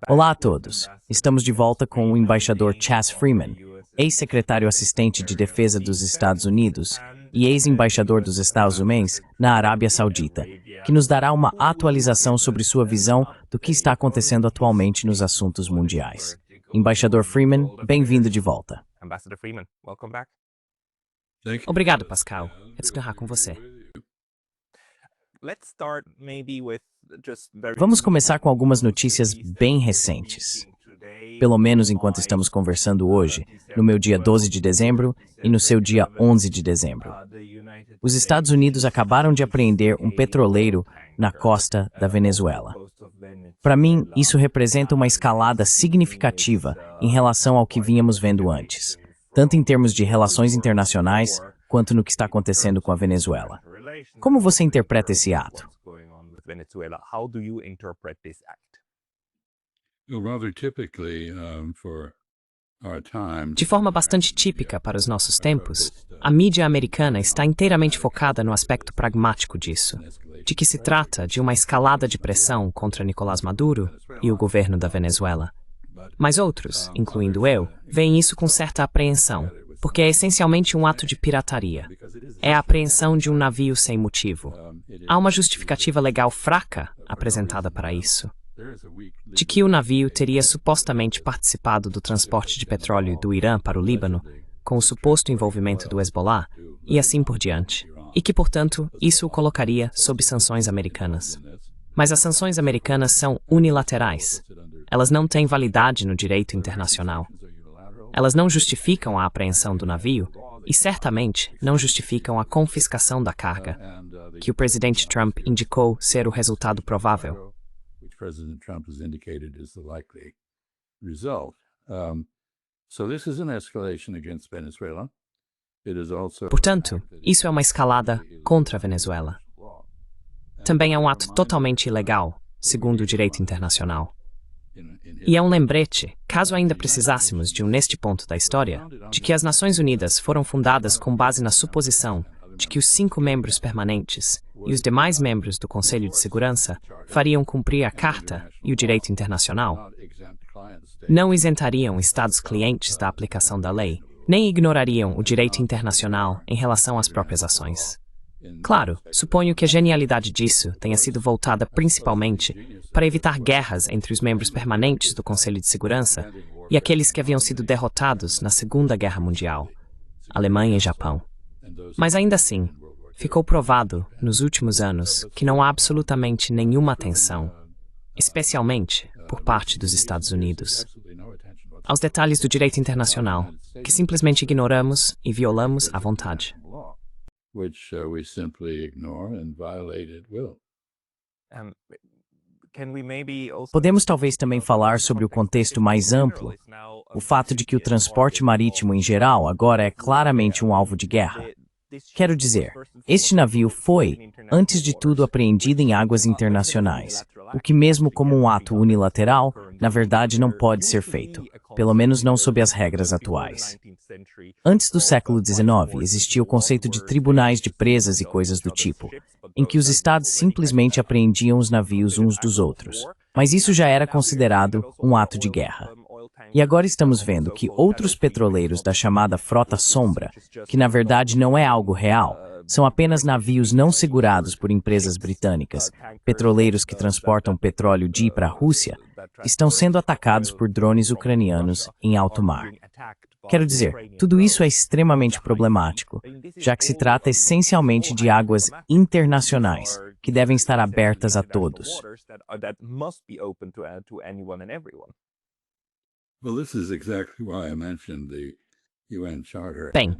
Olá a todos. Estamos de volta com o embaixador Chas Freeman, ex-secretário assistente de Defesa dos Estados Unidos e ex-embaixador dos Estados Unidos na Arábia Saudita, que nos dará uma atualização sobre sua visão do que está acontecendo atualmente nos assuntos mundiais. Embaixador Freeman, bem-vindo de volta. Obrigado, Pascal. É desgarrar com você. Vamos começar com algumas notícias bem recentes. Pelo menos enquanto estamos conversando hoje, no meu dia 12 de dezembro e no seu dia 11 de dezembro. Os Estados Unidos acabaram de apreender um petroleiro na costa da Venezuela. Para mim, isso representa uma escalada significativa em relação ao que vínhamos vendo antes, tanto em termos de relações internacionais quanto no que está acontecendo com a Venezuela. Como você interpreta esse ato? De forma bastante típica para os nossos tempos, a mídia americana está inteiramente focada no aspecto pragmático disso, de que se trata de uma escalada de pressão contra Nicolás Maduro e o governo da Venezuela. Mas outros, incluindo eu, veem isso com certa apreensão, porque é essencialmente um ato de pirataria. É a apreensão de um navio sem motivo. Há uma justificativa legal fraca apresentada para isso, de que o navio teria supostamente participado do transporte de petróleo do Irã para o Líbano, com o suposto envolvimento do Hezbollah, e assim por diante, e que, portanto, isso o colocaria sob sanções americanas. Mas as sanções americanas são unilaterais. Elas não têm validade no direito internacional. Elas não justificam a apreensão do navio e, certamente, não justificam a confiscação da carga, que o presidente Trump indicou ser o resultado provável. Portanto, isso é uma escalada contra a Venezuela. Também é um ato totalmente ilegal, segundo o direito internacional. E é um lembrete, caso ainda precisássemos de neste ponto da história, de que as Nações Unidas foram fundadas com base na suposição de que os 5 membros permanentes e os demais membros do Conselho de Segurança fariam cumprir a Carta e o direito internacional. Não isentariam Estados clientes da aplicação da lei, nem ignorariam o direito internacional em relação às próprias ações. Claro, suponho que a genialidade disso tenha sido voltada principalmente para evitar guerras entre os membros permanentes do Conselho de Segurança e aqueles que haviam sido derrotados na Segunda Guerra Mundial, Alemanha e Japão. Mas ainda assim, ficou provado nos últimos anos que não há absolutamente nenhuma atenção, especialmente por parte dos Estados Unidos, aos detalhes do direito internacional, que simplesmente ignoramos e violamos à vontade. Which we simply ignore and violate at will. Podemos talvez também falar sobre o contexto mais amplo, o fato de que o transporte marítimo em geral agora é claramente um alvo de guerra. Quero dizer, este navio foi, antes de tudo, apreendido em águas internacionais, o que mesmo como um ato unilateral, na verdade não pode ser feito, pelo menos não sob as regras atuais. Antes do século XIX, existia o conceito de tribunais de presas e coisas do tipo, em que os estados simplesmente apreendiam os navios uns dos outros, mas isso já era considerado um ato de guerra. E agora estamos vendo que outros petroleiros da chamada Frota Sombra, que na verdade não é algo real, são apenas navios não segurados por empresas britânicas, petroleiros que transportam petróleo de para a Rússia, estão sendo atacados por drones ucranianos em alto mar. Quero dizer, tudo isso é extremamente problemático, já que se trata essencialmente de águas internacionais, que devem estar abertas a todos. Bem,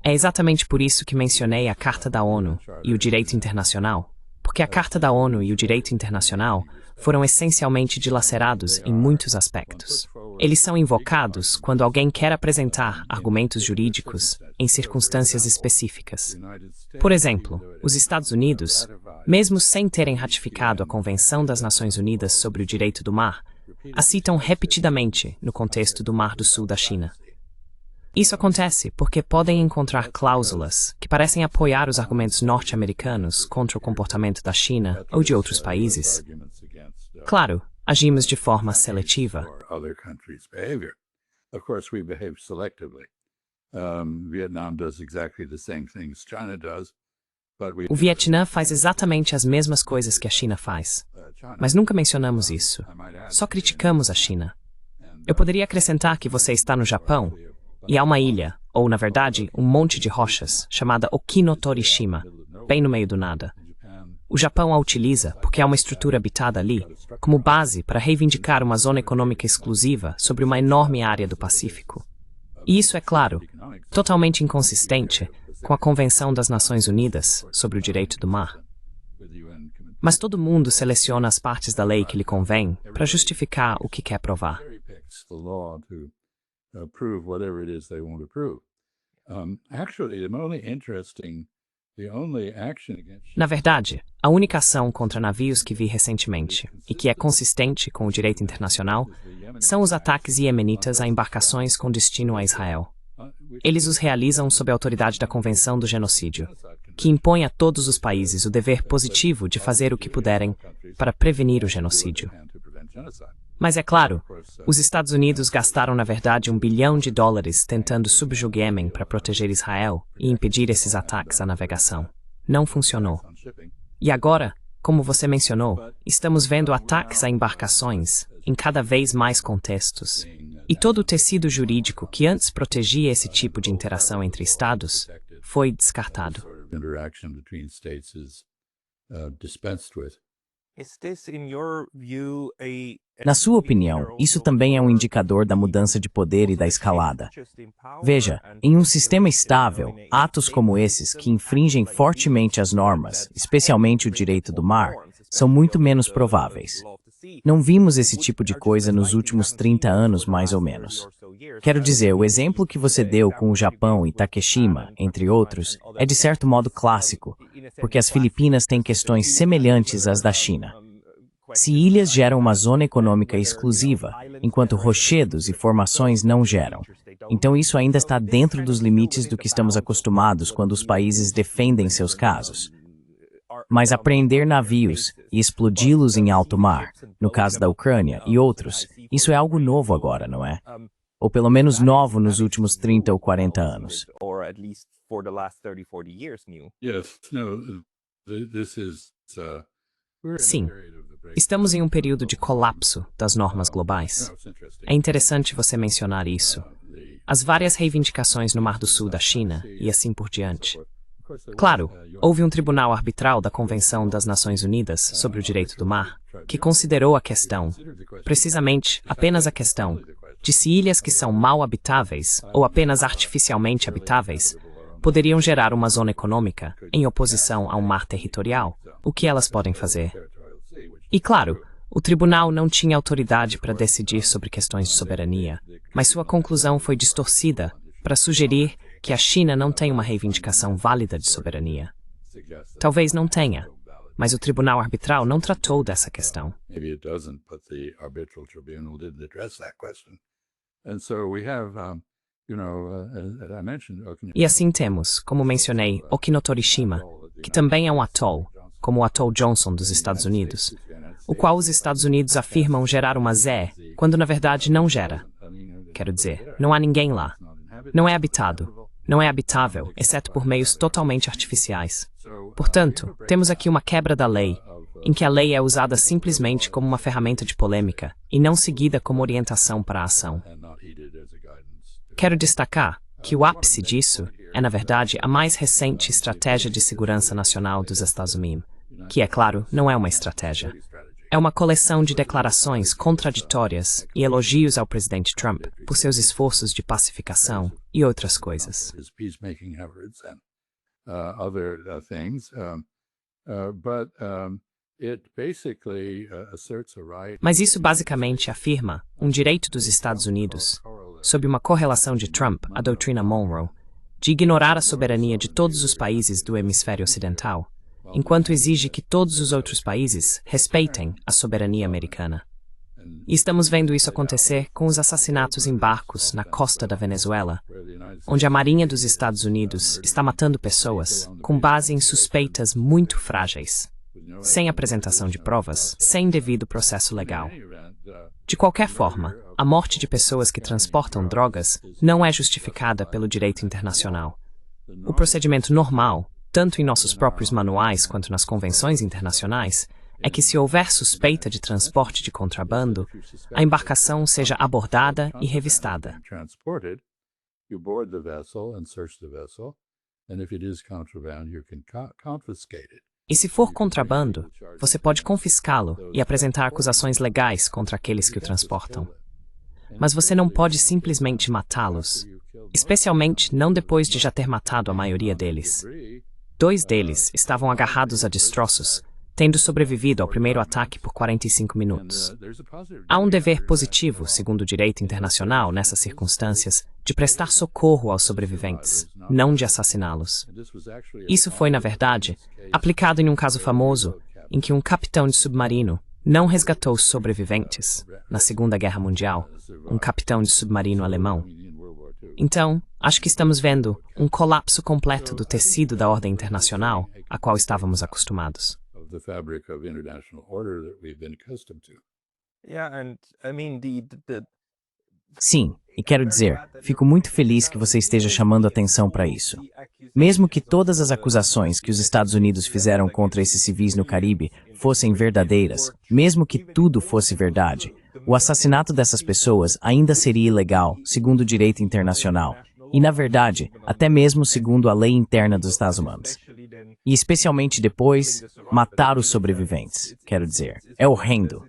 é exatamente por isso que mencionei a Carta da ONU e o direito internacional, porque a Carta da ONU e o direito internacional foram essencialmente dilacerados em muitos aspectos. Eles são invocados quando alguém quer apresentar argumentos jurídicos em circunstâncias específicas. Por exemplo, os Estados Unidos, mesmo sem terem ratificado a Convenção das Nações Unidas sobre o Direito do Mar, a citam repetidamente no contexto do Mar do Sul da China. Isso acontece porque podem encontrar cláusulas que parecem apoiar os argumentos norte-americanos contra o comportamento da China ou de outros países. Claro, agimos de forma seletiva. or other countries' behavior. Of course, we behave selectively. Vietnam does exactly the same things China does, but we. O Vietnã faz exatamente as mesmas coisas que a China faz. Mas nunca mencionamos isso. Só criticamos a China. Eu poderia acrescentar que você está no Japão e há uma ilha, ou na verdade, um monte de rochas, chamada Okinotorishima, bem no meio do nada. O Japão a utiliza, porque há uma estrutura habitada ali, como base para reivindicar uma zona econômica exclusiva sobre uma enorme área do Pacífico. E isso, é claro, totalmente inconsistente com a Convenção das Nações Unidas sobre o Direito do Mar. Mas todo mundo seleciona as partes da lei que lhe convém para justificar o que quer provar. Na verdade, a única ação contra navios que vi recentemente, e que é consistente com o direito internacional, são os ataques iemenitas a embarcações com destino a Israel. Eles os realizam sob a autoridade da Convenção do Genocídio, que impõe a todos os países o dever positivo de fazer o que puderem para prevenir o genocídio. Mas é claro, os Estados Unidos gastaram na verdade $1 bilhão tentando subjugar Iêmen para proteger Israel e impedir esses ataques à navegação. Não funcionou. E agora, como você mencionou, estamos vendo ataques a embarcações em cada vez mais contextos. E todo o tecido jurídico que antes protegia esse tipo de interação entre Estados foi descartado. Na sua opinião, isso também é um indicador da mudança de poder e da escalada. Veja, em um sistema estável, atos como esses, que infringem fortemente as normas, especialmente o direito do mar, são muito menos prováveis. Não vimos esse tipo de coisa nos últimos 30 anos, mais ou menos. Quero dizer, o exemplo que você deu com o Japão e Takeshima, entre outros, é de certo modo clássico, porque as Filipinas têm questões semelhantes às da China. Se ilhas geram uma zona econômica exclusiva, enquanto rochedos e formações não geram. Então isso ainda está dentro dos limites do que estamos acostumados quando os países defendem seus casos. Mas apreender navios e explodi-los em alto mar, no caso da Ucrânia e outros, isso é algo novo agora, não é? Ou pelo menos novo nos últimos 30 ou 40 anos. Sim, estamos em um período de colapso das normas globais. É interessante você mencionar isso. As várias reivindicações no Mar do Sul da China e assim por diante. Claro, houve um tribunal arbitral da Convenção das Nações Unidas sobre o Direito do Mar que considerou a questão, precisamente apenas a questão, de se ilhas que são mal habitáveis ou apenas artificialmente habitáveis poderiam gerar uma zona econômica em oposição a um mar territorial, o que elas podem fazer. E claro, o tribunal não tinha autoridade para decidir sobre questões de soberania, mas sua conclusão foi distorcida para sugerir que a China não tem uma reivindicação válida de soberania. Talvez não tenha, mas o tribunal arbitral não tratou dessa questão. E assim temos, como mencionei, Okinotorishima, que também é um atol, como o atol Johnson dos Estados Unidos, o qual os Estados Unidos afirmam gerar uma ZE, quando na verdade não gera. Quero dizer, não há ninguém lá. Não é habitado. Não é habitável, exceto por meios totalmente artificiais. Portanto, temos aqui uma quebra da lei, em que a lei é usada simplesmente como uma ferramenta de polêmica e não seguida como orientação para a ação. Quero destacar que o ápice disso é, na verdade, a mais recente Estratégia de Segurança Nacional dos Estados Unidos, que, é claro, não é uma estratégia. É uma coleção de declarações contraditórias e elogios ao presidente Trump por seus esforços de pacificação e outras coisas. Mas isso basicamente afirma um direito dos Estados Unidos, sob uma correlação de Trump à doutrina Monroe, de ignorar a soberania de todos os países do hemisfério ocidental, enquanto exige que todos os outros países respeitem a soberania americana. E estamos vendo isso acontecer com os assassinatos em barcos na costa da Venezuela, onde a Marinha dos Estados Unidos está matando pessoas com base em suspeitas muito frágeis, sem apresentação de provas, sem devido processo legal. De qualquer forma, a morte de pessoas que transportam drogas não é justificada pelo direito internacional. O procedimento normal, tanto em nossos próprios manuais quanto nas convenções internacionais, é que se houver suspeita de transporte de contrabando, a embarcação seja abordada e revistada. You board the vessel and search the vessel, and if it is contraband, you can confiscate it. E se for contrabando, você pode confiscá-lo e apresentar acusações legais contra aqueles que o transportam. Mas você não pode simplesmente matá-los, especialmente não depois de já ter matado a maioria deles. 2 deles estavam agarrados a destroços, tendo sobrevivido ao primeiro ataque por 45 minutos. Há um dever positivo, segundo o direito internacional, nessas circunstâncias, de prestar socorro aos sobreviventes, não de assassiná-los. Isso foi, na verdade, aplicado em um caso famoso, em que um capitão de submarino não resgatou os sobreviventes, na Segunda Guerra Mundial, um capitão de submarino alemão. Então, acho que estamos vendo um colapso completo do tecido da ordem internacional a qual estávamos acostumados. The fabric of international order that we've been accustomed to. Sim, e quero dizer, fico muito feliz que você esteja chamando atenção para isso. Mesmo que todas as acusações que os Estados Unidos fizeram contra esses civis no Caribe fossem verdadeiras, mesmo que tudo fosse verdade, o assassinato dessas pessoas ainda seria ilegal, segundo o direito internacional, e, na verdade, até mesmo segundo a lei interna dos Estados Unidos. E especialmente depois, matar os sobreviventes, quero dizer. É horrendo.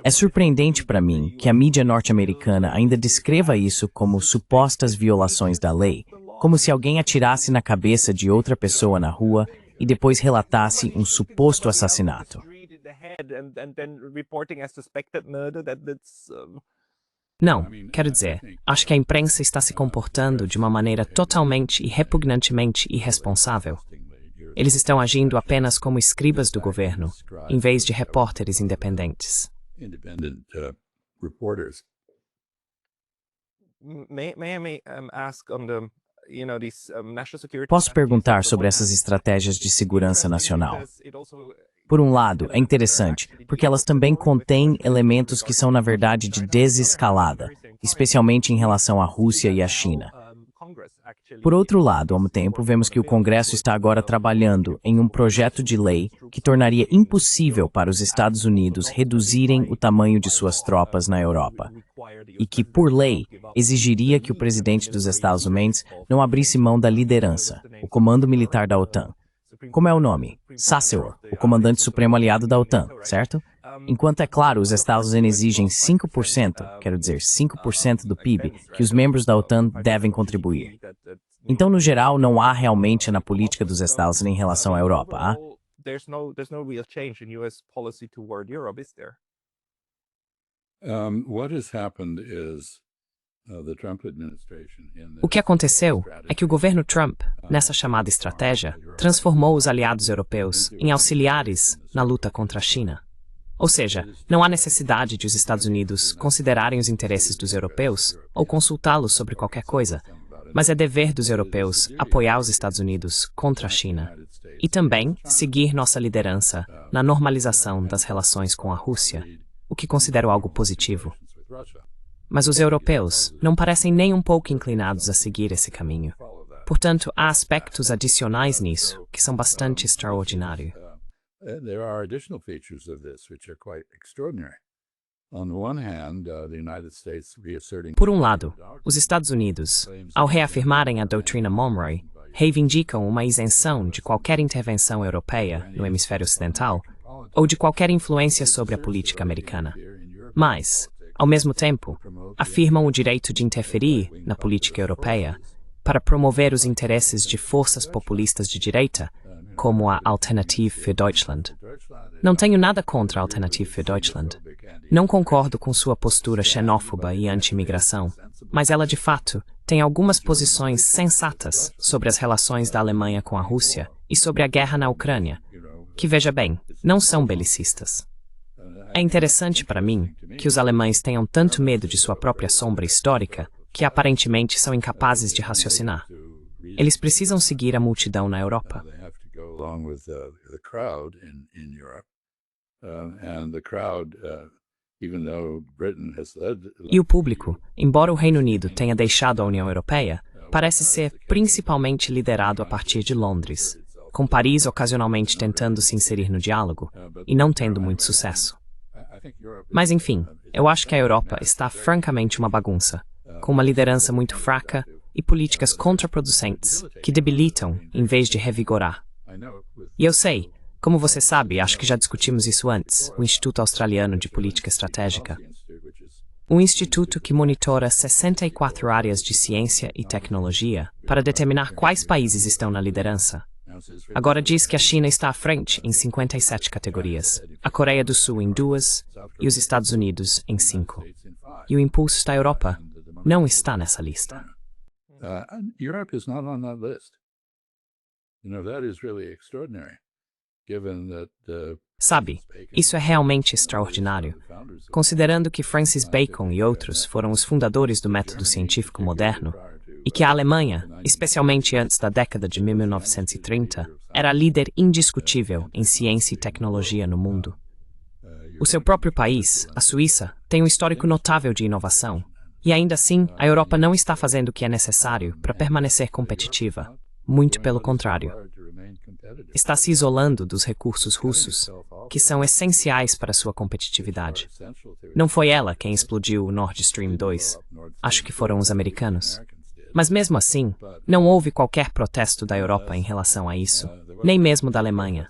É surpreendente para mim que a mídia norte-americana ainda descreva isso como supostas violações da lei, como se alguém atirasse na cabeça de outra pessoa na rua e depois relatasse um suposto assassinato. Não, quero dizer, acho que a imprensa está se comportando de uma maneira totalmente e repugnantemente irresponsável. Eles estão agindo apenas como escribas do governo, em vez de repórteres independentes. Posso perguntar sobre essas estratégias de segurança nacional? Por um lado, é interessante, porque elas também contêm elementos que são, na verdade, de desescalada, especialmente em relação à Rússia e à China. Por outro lado, ao mesmo tempo, vemos que o Congresso está agora trabalhando em um projeto de lei que tornaria impossível para os Estados Unidos reduzirem o tamanho de suas tropas na Europa, e que, por lei, exigiria que o presidente dos Estados Unidos não abrisse mão da liderança, o Comando Militar da OTAN. Como é o nome? Sasseor, o comandante supremo aliado da OTAN, certo? Enquanto, é claro, os Estados Unidos exigem 5%, quero dizer, 5% do PIB, que os membros da OTAN devem contribuir. Então, no geral, não há realmente na política dos Estados Unidos em relação à Europa, ah? What has happened is O que aconteceu é que o governo Trump, nessa chamada estratégia, transformou os aliados europeus em auxiliares na luta contra a China. Ou seja, não há necessidade de os Estados Unidos considerarem os interesses dos europeus ou consultá-los sobre qualquer coisa, mas é dever dos europeus apoiar os Estados Unidos contra a China e também seguir nossa liderança na normalização das relações com a Rússia, o que considero algo positivo. Mas os europeus não parecem nem um pouco inclinados a seguir esse caminho. Portanto, há aspectos adicionais nisso que são bastante extraordinários. There are additional features of this which are quite extraordinary. On one hand, the United States reasserting... Por um lado, os Estados Unidos, ao reafirmarem a doutrina Monroe, reivindicam uma isenção de qualquer intervenção europeia no hemisfério ocidental ou de qualquer influência sobre a política americana. Mas, ao mesmo tempo, afirmam o direito de interferir na política europeia para promover os interesses de forças populistas de direita, como a Alternative für Deutschland. Não tenho nada contra a Alternative für Deutschland. Não concordo com sua postura xenófoba e anti-imigração, mas ela, de fato, tem algumas posições sensatas sobre as relações da Alemanha com a Rússia e sobre a guerra na Ucrânia, que, veja bem, não são belicistas. É interessante para mim que os alemães tenham tanto medo de sua própria sombra histórica que aparentemente são incapazes de raciocinar. Eles precisam seguir a multidão na Europa. Along with the crowd in Europe, and the crowd even though Britain has led. E o público, embora o Reino Unido tenha deixado a União Europeia, parece ser principalmente liderado a partir de Londres, com Paris ocasionalmente tentando se inserir no diálogo e não tendo muito sucesso. Mas enfim, eu acho que a Europa está francamente uma bagunça, com uma liderança muito fraca e políticas contraproducentes que debilitam em vez de revigorar. E eu sei, como você sabe, acho que já discutimos isso antes, o Instituto Australiano de Política Estratégica. Um instituto que monitora 64 áreas de ciência e tecnologia para determinar quais países estão na liderança. Agora diz que a China está à frente em 57 categorias, a Coreia do Sul em 2 e os Estados Unidos em 5. E o impulso da Europa não está nessa lista. Europe is not on that list. That is really extraordinary, given that Sabe, isso é realmente extraordinário, considerando que Francis Bacon e outros foram os fundadores do método científico moderno e que a Alemanha, especialmente antes da década de 1930, era a líder indiscutível em ciência e tecnologia no mundo. O seu próprio país, a Suíça, tem um histórico notável de inovação, e ainda assim, a Europa não está fazendo o que é necessário para permanecer competitiva. Muito pelo contrário. Está se isolando dos recursos russos, que são essenciais para sua competitividade. Não foi ela quem explodiu o Nord Stream 2. Acho que foram os americanos. Mas mesmo assim, não houve qualquer protesto da Europa em relação a isso, nem mesmo da Alemanha.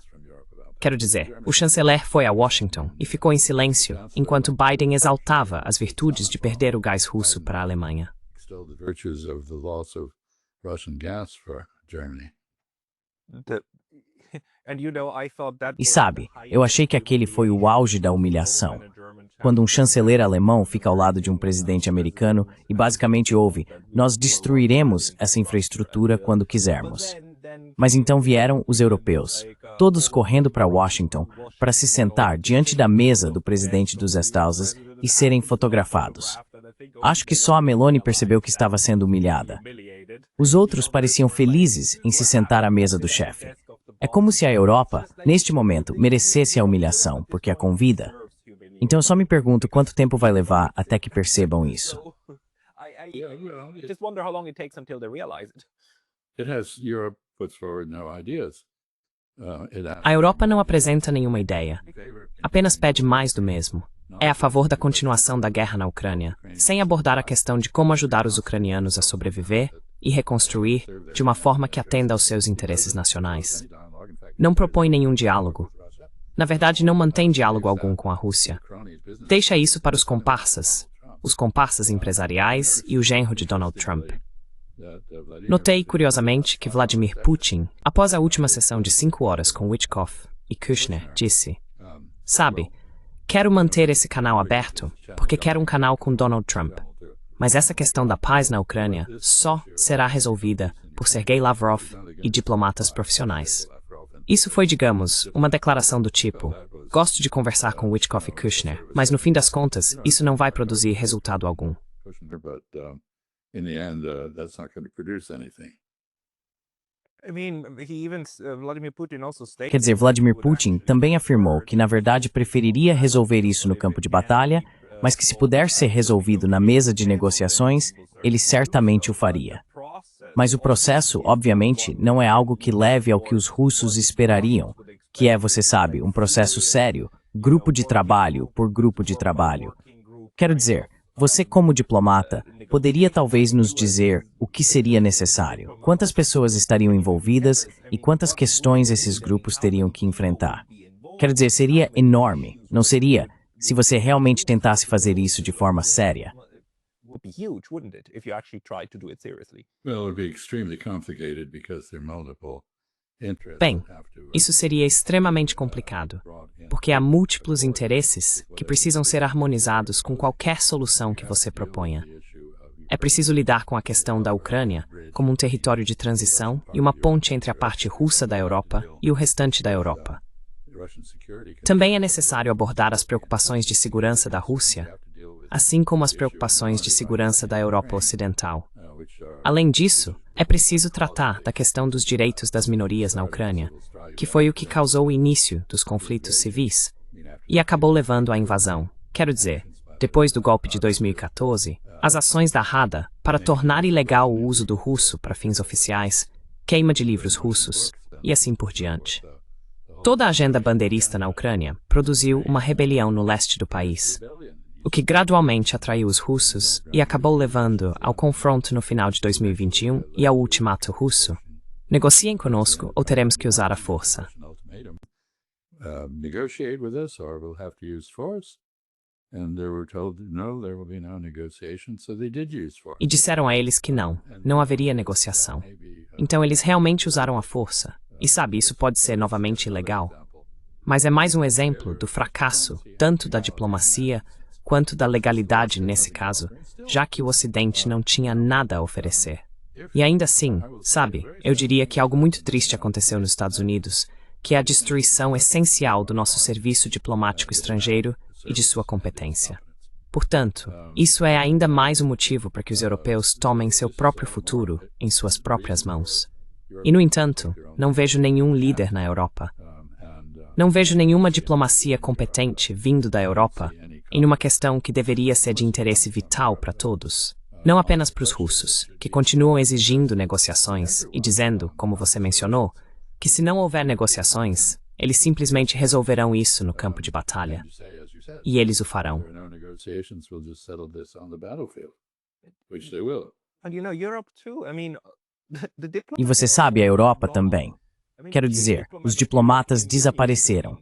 Quero dizer, o chanceler foi a Washington e ficou em silêncio, enquanto Biden exaltava as virtudes de perder o gás russo para a Alemanha. E sabe, eu achei que aquele foi o auge da humilhação. Quando um chanceler alemão fica ao lado de um presidente americano e basicamente ouve: nós destruiremos essa infraestrutura quando quisermos. Mas então vieram os europeus, todos correndo para Washington para se sentar diante da mesa do presidente dos Estados Unidos e serem fotografados. Acho que só a Meloni percebeu que estava sendo humilhada. Os outros pareciam felizes em se sentar à mesa do chefe. É como se a Europa, neste momento, merecesse a humilhação, porque a convida. Então eu só me pergunto quanto tempo vai levar até que percebam isso. A Europa não apresenta nenhuma ideia. Apenas pede mais do mesmo. É a favor da continuação da guerra na Ucrânia, sem abordar a questão de como ajudar os ucranianos a sobreviver e reconstruir de uma forma que atenda aos seus interesses nacionais. Não propõe nenhum diálogo. Na verdade, não mantém diálogo algum com a Rússia. Deixa isso para os comparsas empresariais e o genro de Donald Trump. Notei, curiosamente, que Vladimir Putin, após a última sessão de 5 horas com Witkoff e Kushner, disse: sabe, quero manter esse canal aberto porque quero um canal com Donald Trump. Mas essa questão da paz na Ucrânia só será resolvida por Sergei Lavrov e diplomatas profissionais. Isso foi, digamos, uma declaração do tipo: gosto de conversar com Witkoff e Kushner, mas no fim das contas, isso não vai produzir resultado algum. Quer dizer, Vladimir Putin também afirmou que, na verdade, preferiria resolver isso no campo de batalha, mas que se puder ser resolvido na mesa de negociações, ele certamente o faria. Mas o processo, obviamente, não é algo que leve ao que os russos esperariam, que é, você sabe, um processo sério, grupo de trabalho por grupo de trabalho. Quero dizer, você como diplomata, poderia talvez nos dizer o que seria necessário, quantas pessoas estariam envolvidas e quantas questões esses grupos teriam que enfrentar. Quero dizer, seria enorme, não seria, se você realmente tentasse fazer isso de forma séria. Bem, isso seria extremamente complicado, porque há múltiplos interesses que precisam ser harmonizados com qualquer solução que você proponha. É preciso lidar com a questão da Ucrânia como um território de transição e uma ponte entre a parte russa da Europa e o restante da Europa. Também é necessário abordar as preocupações de segurança da Rússia, assim como as preocupações de segurança da Europa Ocidental. Além disso, é preciso tratar da questão dos direitos das minorias na Ucrânia, que foi o que causou o início dos conflitos civis e acabou levando à invasão. Quero dizer, depois do golpe de 2014, as ações da Rada para tornar ilegal o uso do russo para fins oficiais, queima de livros russos e assim por diante. Toda a agenda bandeirista na Ucrânia produziu uma rebelião no leste do país, o que gradualmente atraiu os russos e acabou levando ao confronto no final de 2021 e ao ultimato russo. Negociem conosco ou teremos que usar a força. Negotiate with us or we'll have to use force. And they were told, no, there will be no negotiation, so they did use force. E disseram a eles que não haveria negociação. Então eles realmente usaram a força. E sabe, isso pode ser novamente ilegal. Mas é mais um exemplo do fracasso, tanto da diplomacia quanto da legalidade nesse caso, já que o Ocidente não tinha nada a oferecer. E ainda assim, sabe, eu diria que algo muito triste aconteceu nos Estados Unidos, que é a destruição essencial do nosso serviço diplomático estrangeiro e de sua competência. Portanto, isso é ainda mais um motivo para que os europeus tomem seu próprio futuro em suas próprias mãos. E, no entanto, não vejo nenhum líder na Europa. Não vejo nenhuma diplomacia competente vindo da Europa em uma questão que deveria ser de interesse vital para todos. Não apenas para os russos, que continuam exigindo negociações e dizendo, como você mencionou, que se não houver negociações, eles simplesmente resolverão isso no campo de batalha. E eles o farão. E você sabe, a Europa também. Quero dizer, os diplomatas desapareceram.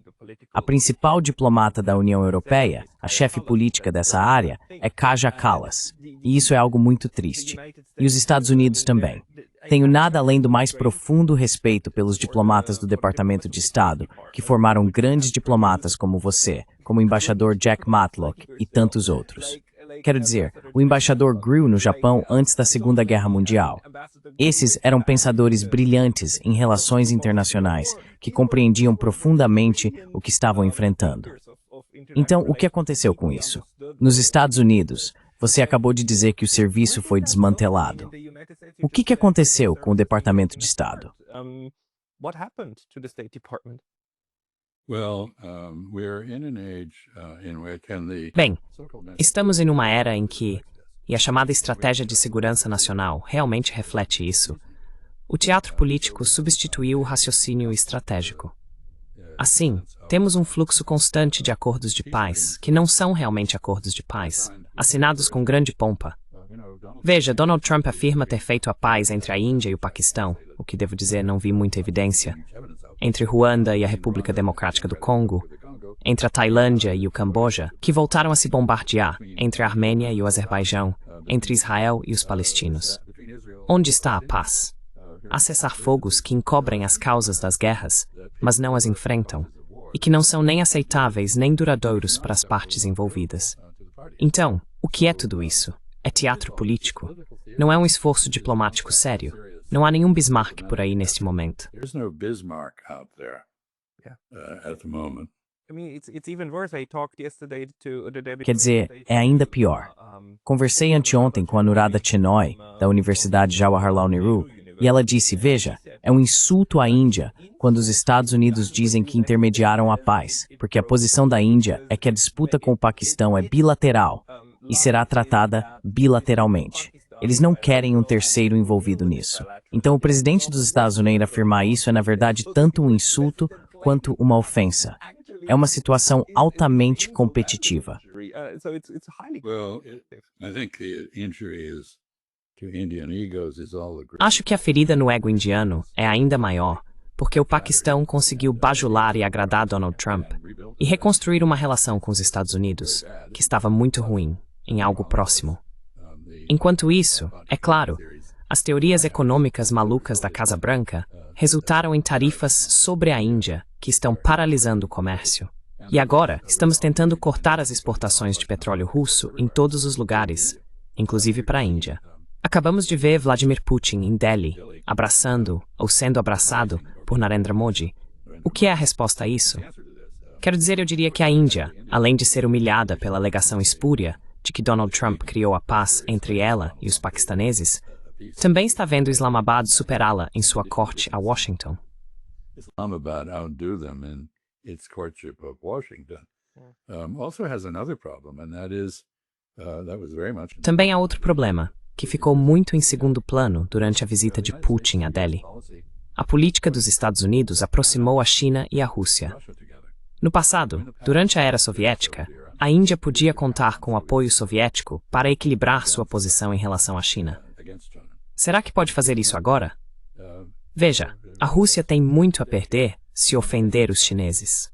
A principal diplomata da União Europeia, a chefe política dessa área, é Kaja Kallas. E isso é algo muito triste. E os Estados Unidos também. Tenho nada além do mais profundo respeito pelos diplomatas do Departamento de Estado, que formaram grandes diplomatas como você, como o embaixador Jack Matlock e tantos outros. Quero dizer, o embaixador Grew no Japão antes da Segunda Guerra Mundial. Esses eram pensadores brilhantes em relações internacionais, que compreendiam profundamente o que estavam enfrentando. Então, o que aconteceu com isso? Nos Estados Unidos, você acabou de dizer que o serviço foi desmantelado. O que aconteceu com o Departamento de Estado? Bem, estamos em uma era em que, e a chamada estratégia de segurança nacional realmente reflete isso, o teatro político substituiu o raciocínio estratégico. Assim, temos um fluxo constante de acordos de paz, que não são realmente acordos de paz, assinados com grande pompa. Veja, Donald Trump afirma ter feito a paz entre a Índia e o Paquistão, o que devo dizer não vi muita evidência, entre Ruanda e a República Democrática do Congo, entre a Tailândia e o Camboja, que voltaram a se bombardear, entre a Armênia e o Azerbaijão, entre Israel e os palestinos. Onde está a paz? Há cessar-fogos que encobrem as causas das guerras, mas não as enfrentam, e que não são nem aceitáveis nem duradouros para as partes envolvidas. Então, o que é tudo isso? É teatro político. Não é um esforço diplomático sério. Não há nenhum Bismarck por aí neste momento. Quer dizer, é ainda pior. Conversei anteontem com a Anurada Chenoy, da Universidade Jawaharlal Nehru, e ela disse, veja, é um insulto à Índia quando os Estados Unidos dizem que intermediaram a paz, porque a posição da Índia é que a disputa com o Paquistão é bilateral e será tratada bilateralmente. Eles não querem um terceiro envolvido nisso. Então o presidente dos Estados Unidos afirmar isso é na verdade tanto um insulto quanto uma ofensa. É uma situação altamente competitiva. Acho que a ferida no ego indiano é ainda maior, porque o Paquistão conseguiu bajular e agradar Donald Trump e reconstruir uma relação com os Estados Unidos, que estava muito ruim, em algo próximo. Enquanto isso, é claro, as teorias econômicas malucas da Casa Branca resultaram em tarifas sobre a Índia, que estão paralisando o comércio. E agora, estamos tentando cortar as exportações de petróleo russo em todos os lugares, inclusive para a Índia. Acabamos de ver Vladimir Putin em Delhi, abraçando ou sendo abraçado por Narendra Modi. O que é a resposta a isso? Quero dizer, eu diria que a Índia, além de ser humilhada pela alegação espúria de que Donald Trump criou a paz entre ela e os paquistaneses, também está vendo Islamabad superá-la em sua corte a Washington. Also has another problem, and that is that was very much Também há outro problema, que ficou muito em segundo plano durante a visita de Putin a Delhi. A política dos Estados Unidos aproximou a China e a Rússia. No passado, durante a era soviética, a Índia podia contar com o apoio soviético para equilibrar sua posição em relação à China. Será que pode fazer isso agora? Veja, a Rússia tem muito a perder se ofender os chineses.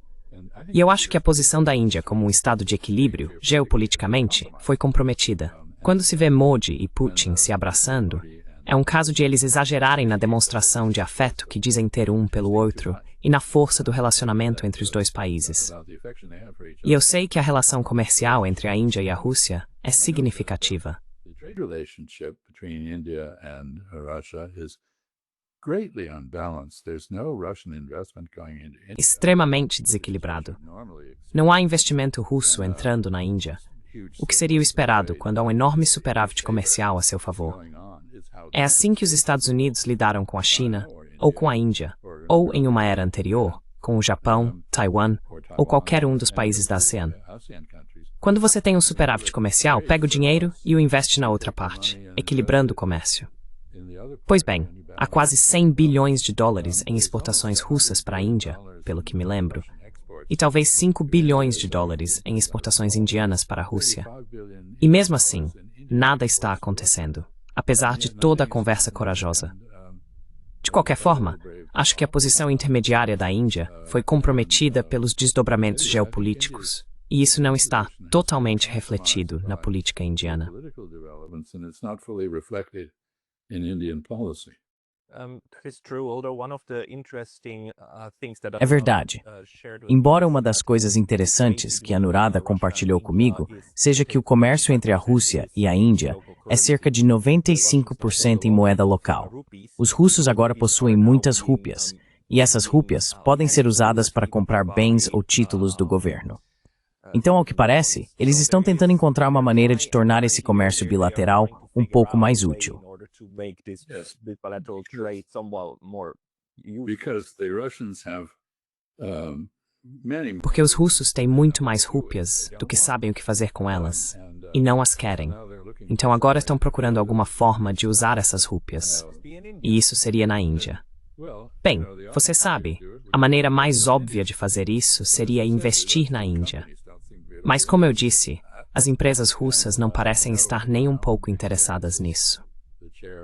E eu acho que a posição da Índia como um estado de equilíbrio, geopoliticamente, foi comprometida. Quando se vê Modi e Putin se abraçando, é um caso de eles exagerarem na demonstração de afeto que dizem ter um pelo outro e na força do relacionamento entre os dois países. E eu sei que a relação comercial entre a Índia e a Rússia é significativa. Extremamente desequilibrado. Não há investimento russo entrando na Índia, o que seria o esperado quando há um enorme superávit comercial a seu favor. É assim que os Estados Unidos lidaram com a China, ou com a Índia, ou em uma era anterior, com o Japão, Taiwan, ou qualquer um dos países da ASEAN. Quando você tem um superávit comercial, pega o dinheiro e o investe na outra parte, equilibrando o comércio. Pois bem, há quase 100 bilhões de dólares em exportações russas para a Índia, pelo que me lembro, e talvez 5 bilhões de dólares em exportações indianas para a Rússia. E mesmo assim, nada está acontecendo, apesar de toda a conversa corajosa. De qualquer forma, acho que a posição intermediária da Índia foi comprometida pelos desdobramentos geopolíticos, e isso não está totalmente refletido na política indiana. É verdade. Embora uma das coisas interessantes que Anuradha compartilhou comigo seja que o comércio entre a Rússia e a Índia é cerca de 95% em moeda local. Os russos agora possuem muitas rúpias, e essas rúpias podem ser usadas para comprar bens ou títulos do governo. Então, ao que parece, eles estão tentando encontrar uma maneira de tornar esse comércio bilateral um pouco mais útil. Porque os russos têm muito mais rúpias do que sabem o que fazer com elas, e não as querem. Então agora estão procurando alguma forma de usar essas rúpias. E isso seria na Índia. Bem, você sabe, a maneira mais óbvia de fazer isso seria investir na Índia. Mas como eu disse, as empresas russas não parecem estar nem um pouco interessadas nisso.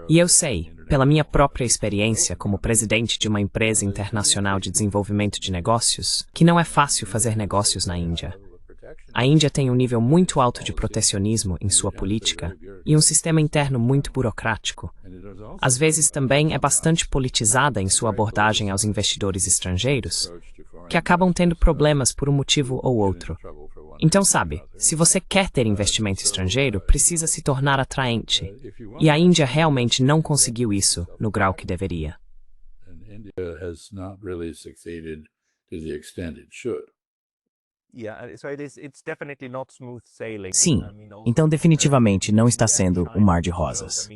E eu sei, pela minha própria experiência como presidente de uma empresa internacional de desenvolvimento de negócios, que não é fácil fazer negócios na Índia. A Índia tem um nível muito alto de protecionismo em sua política e um sistema interno muito burocrático. Às vezes também é bastante politizada em sua abordagem aos investidores estrangeiros, que acabam tendo problemas por um motivo ou outro. Então, sabe, se você quer ter investimento estrangeiro, precisa se tornar atraente. E a Índia realmente não conseguiu isso no grau que deveria. Sim, então definitivamente não está sendo um mar de rosas.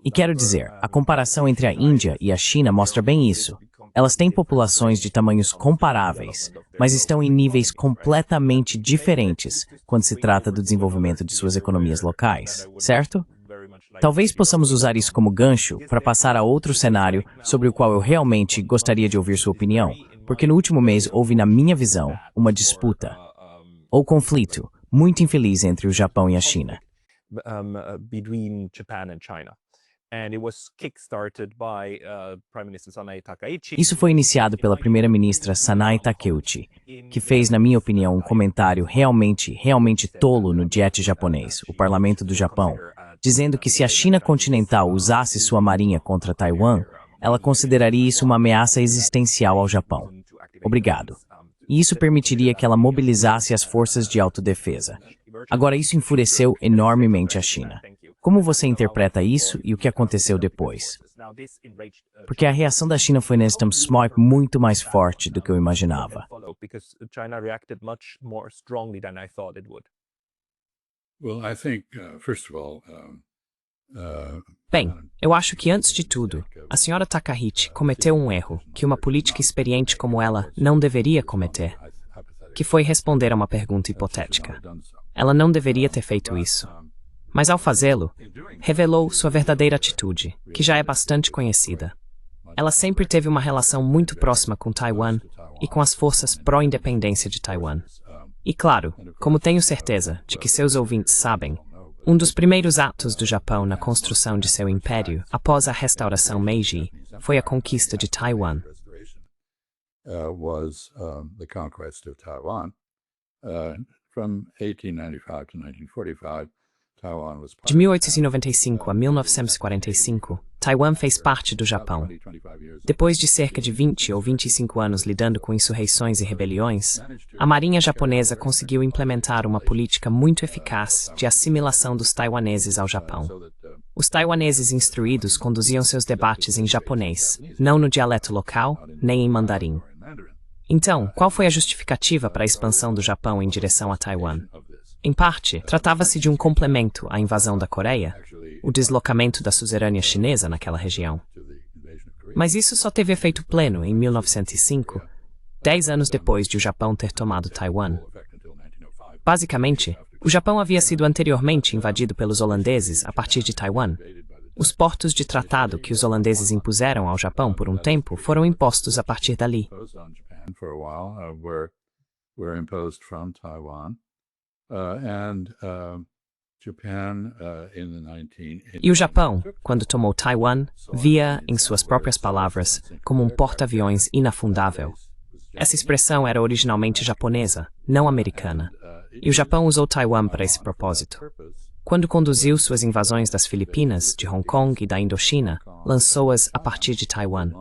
E quero dizer, a comparação entre a Índia e a China mostra bem isso. Elas têm populações de tamanhos comparáveis, mas estão em níveis completamente diferentes quando se trata do desenvolvimento de suas economias locais, certo? Talvez possamos usar isso como gancho para passar a outro cenário sobre o qual eu realmente gostaria de ouvir sua opinião, porque no último mês houve, na minha visão, uma disputa, ou conflito, muito infeliz entre o Japão e a China. Isso foi iniciado pela primeira-ministra Sanae Takeuchi, que fez, na minha opinião, um comentário realmente tolo no Diet japonês, o parlamento do Japão, dizendo que se a China continental usasse sua marinha contra Taiwan, ela consideraria isso uma ameaça existencial ao Japão. Obrigado. E isso permitiria que ela mobilizasse as forças de autodefesa. Agora, isso enfureceu enormemente a China. Como você interpreta isso e o que aconteceu depois? Porque a reação da China foi nesse Smoke muito mais forte do que eu imaginava. Bem, eu acho que antes de tudo, a senhora Takahiti cometeu um erro que uma política experiente como ela não deveria cometer. que foi responder a uma pergunta hipotética. Ela não deveria ter feito isso. Mas ao fazê-lo, revelou sua verdadeira atitude, que já é bastante conhecida. Ela sempre teve uma relação muito próxima com Taiwan e com as forças pró-independência de Taiwan. E claro, como tenho certeza de que seus ouvintes sabem, um dos primeiros atos do Japão na construção de seu império após a restauração Meiji foi a conquista de Taiwan. Was the conquest of Taiwan. From 1895 to 1945, Taiwan was part De 1895 a 1945, Taiwan fez parte do Japão. Depois de cerca de 20 ou 25 anos lidando com insurreições e rebeliões, a Marinha japonesa conseguiu implementar uma política muito eficaz de assimilação dos taiwaneses ao Japão. Os taiwaneses instruídos conduziam seus debates em japonês, não no dialeto local, nem em mandarim. Então, qual foi a justificativa para a expansão do Japão em direção a Taiwan? Em parte, tratava-se de um complemento à invasão da Coreia, o deslocamento da suzerânia chinesa naquela região. Mas isso só teve efeito pleno em 1905, 10 anos depois de o Japão ter tomado Taiwan. Basicamente, o Japão havia sido anteriormente invadido pelos holandeses a partir de Taiwan. Os portos de tratado que os holandeses impuseram ao Japão por um tempo foram impostos a partir dali. E o Japão, quando tomou Taiwan, via, em suas próprias palavras, como um porta-aviões inafundável. Essa expressão era originalmente japonesa, não americana. E o Japão usou Taiwan para esse propósito. Quando conduziu suas invasões das Filipinas, de Hong Kong e da Indochina, lançou-as a partir de Taiwan.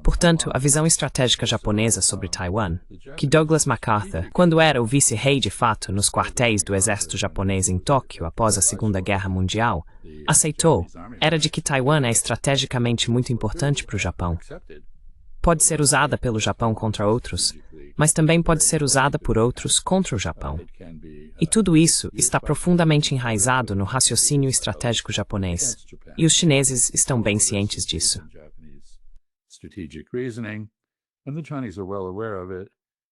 Portanto, a visão estratégica japonesa sobre Taiwan, que Douglas MacArthur, quando era o vice-rei de fato nos quartéis do exército japonês em Tóquio após a Segunda Guerra Mundial, aceitou, era de que Taiwan é estrategicamente muito importante para o Japão. Pode ser usada pelo Japão contra outros, mas também pode ser usada por outros contra o Japão. E tudo isso está profundamente enraizado no raciocínio estratégico japonês, e os chineses estão bem cientes disso. Strategic reasoning, and the Chinese are well aware of it,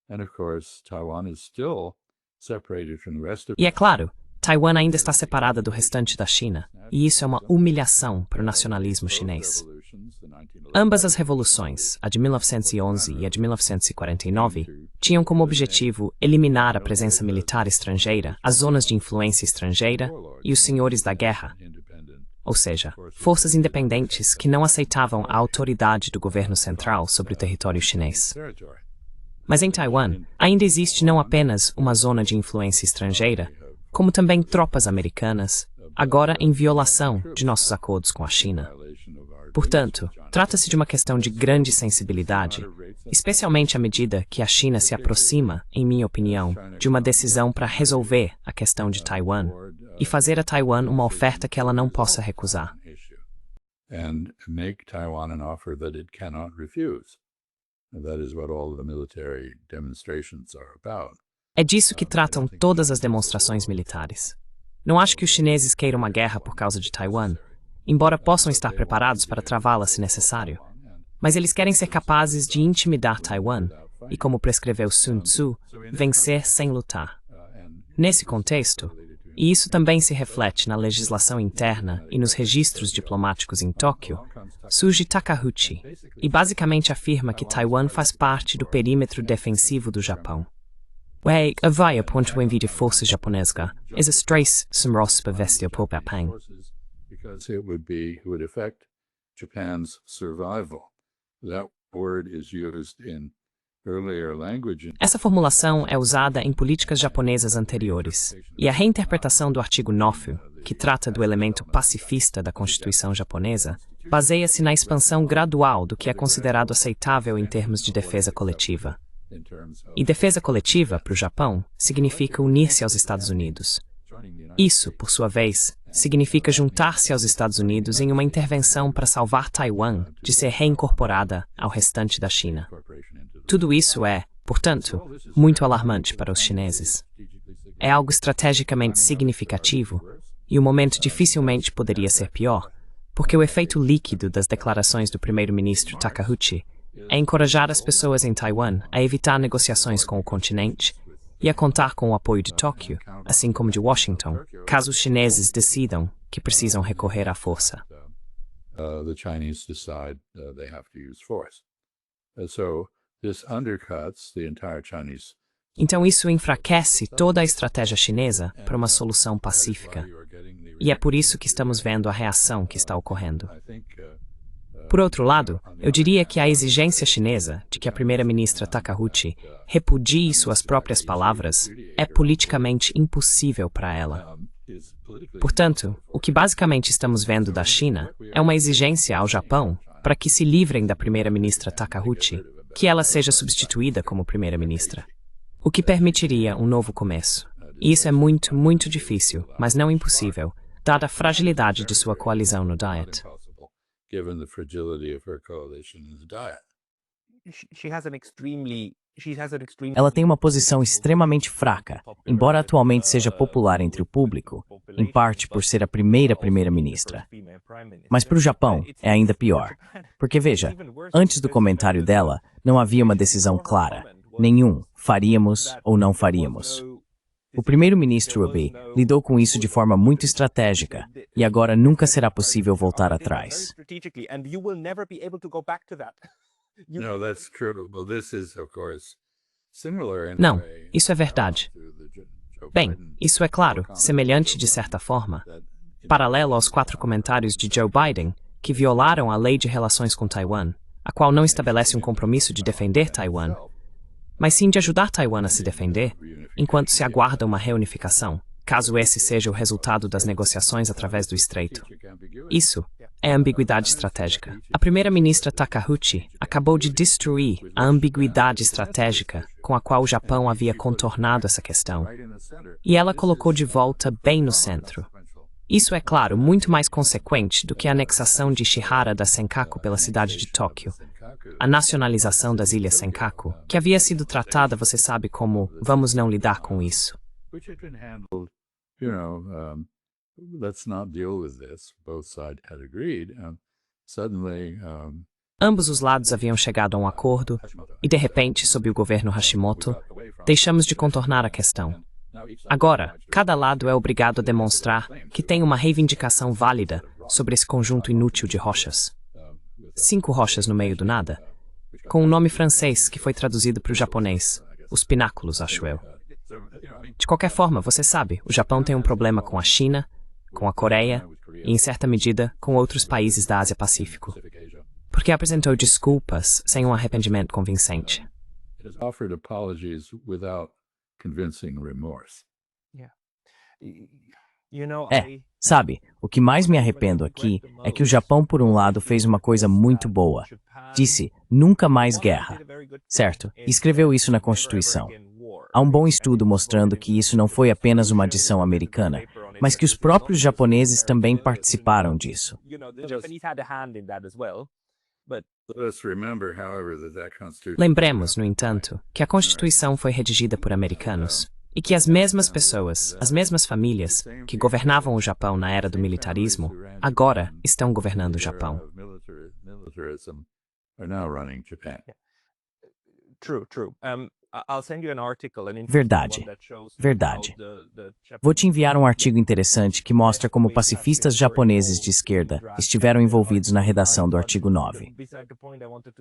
and of course Taiwan is still separated from the rest of. E é claro, Taiwan ainda está separada do restante da China, e isso é uma humilhação para o nacionalismo chinês. Ambas as revoluções, a de 1911 e a de 1949, tinham como objetivo eliminar a presença militar estrangeira, as zonas de influência estrangeira e os senhores da guerra, ou seja, forças independentes que não aceitavam a autoridade do governo central sobre o território chinês. Mas em Taiwan, ainda existe não apenas uma zona de influência estrangeira, como também tropas americanas, agora em violação de nossos acordos com a China. Portanto, trata-se de uma questão de grande sensibilidade, especialmente à medida que a China se aproxima, em minha opinião, de uma decisão para resolver a questão de Taiwan e fazer a Taiwan uma oferta que ela não possa recusar. And make Taiwan an offer that it cannot refuse. That is what all the military demonstrations are about. É disso que tratam todas as demonstrações militares. Não acho que os chineses queiram uma guerra por causa de Taiwan, embora possam estar preparados para travá-la se necessário. Mas eles querem ser capazes de intimidar Taiwan e, como prescreveu Sun Tzu, vencer sem lutar. Nesse contexto, e isso também se reflete na legislação interna e nos registros diplomáticos em Tóquio, surge Takeuchi e basicamente afirma que Taiwan faz parte do perímetro defensivo do Japão. Wei havia ponto envio de forças japonesas, is a strace som rospa på Japan. Because it would affect Japan's survival. That word is used in earlier language. Essa formulação é usada em políticas japonesas anteriores, e a reinterpretação do artigo 9, que trata do elemento pacifista da Constituição japonesa, baseia-se na expansão gradual do que é considerado aceitável em termos de defesa coletiva. E defesa coletiva, para o Japão, significa unir-se aos Estados Unidos. Isso, por sua vez, significa juntar-se aos Estados Unidos em uma intervenção para salvar Taiwan de ser reincorporada ao restante da China. Tudo isso é, portanto, muito alarmante para os chineses. É algo estrategicamente significativo, e o momento dificilmente poderia ser pior, porque o efeito líquido das declarações do primeiro-ministro Takeuchi é encorajar as pessoas em Taiwan a evitar negociações com o continente ia contar com o apoio de Tóquio, assim como de Washington, caso os chineses decidam que precisam recorrer à força. The Chinese decide they have to use force. So this undercuts the entire Chinese. Então isso enfraquece toda a estratégia chinesa para uma solução pacífica. E é por isso que estamos vendo a reação que está ocorrendo. Por outro lado, eu diria que a exigência chinesa de que a primeira-ministra Takeuchi repudie suas próprias palavras é politicamente impossível para ela. Portanto, o que basicamente estamos vendo da China é uma exigência ao Japão para que se livrem da primeira-ministra Takeuchi, que ela seja substituída como primeira-ministra. O que permitiria um novo começo. E isso é muito, muito difícil, mas não impossível, dada a fragilidade de sua coalizão no Diet. Given the fragility of her coalition in the Diet. Ela tem uma posição extremamente fraca, embora atualmente seja popular entre o público, em parte por ser a primeira-ministra. Mas para o Japão é ainda pior, porque veja, antes do comentário dela, não havia uma decisão clara, nenhum, faríamos ou não faríamos. O primeiro-ministro Abe lidou com isso de forma muito estratégica, e agora nunca será possível voltar atrás. No, that's true. Well, this is, of course, similar in a Não, way, isso é verdade. to the Joe Bem, Biden isso é claro, semelhante de certa forma, paralelo aos 4 comentários de Joe Biden, que violaram a Lei de Relações com Taiwan, a qual não estabelece um compromisso de defender Taiwan, mas sim de ajudar Taiwan a se defender, enquanto se aguarda uma reunificação, caso esse seja o resultado das negociações através do Estreito. Isso é ambiguidade estratégica. A primeira-ministra Takeuchi acabou de destruir a ambiguidade estratégica com a qual o Japão havia contornado essa questão, e ela colocou de volta bem no centro. Isso é, claro, muito mais consequente do que a anexação de Ishihara da Senkaku pela cidade de Tóquio, a nacionalização das ilhas Senkaku, que havia sido tratada, você sabe, como vamos não lidar com isso. which had been handled, let's not deal with this. Both sides had agreed. Suddenly, Ambos os lados haviam chegado a um acordo, e de repente, sob o governo Hashimoto, deixamos de contornar a questão. Agora, cada lado é obrigado a demonstrar que tem uma reivindicação válida sobre esse conjunto inútil de rochas. 5 rochas no meio do nada, com um nome francês que foi traduzido para o japonês, os pináculos, acho eu. De qualquer forma, você sabe, o Japão tem um problema com a China, com a Coreia e, em certa medida, com outros países da Ásia-Pacífico, porque apresentou desculpas sem um arrependimento convincente. it has offered apologies without convincing remorse. Sabe, o que mais me arrependo aqui é que o Japão, por um lado, fez uma coisa muito boa. Disse, nunca mais guerra. Certo? E escreveu isso na Constituição. Há um bom estudo mostrando que isso não foi apenas uma adição americana, mas que os próprios japoneses também participaram disso. Let us remember, however, that Constitution Lembremos, no entanto, que a Constituição foi redigida por americanos e que as mesmas pessoas, as mesmas famílias que governavam o Japão na era do militarismo, agora estão governando o Japão. militarism are now running Japan. Verdade. Verdade. Vou te enviar um artigo interessante que mostra como pacifistas japoneses de esquerda estiveram envolvidos na redação do artigo 9.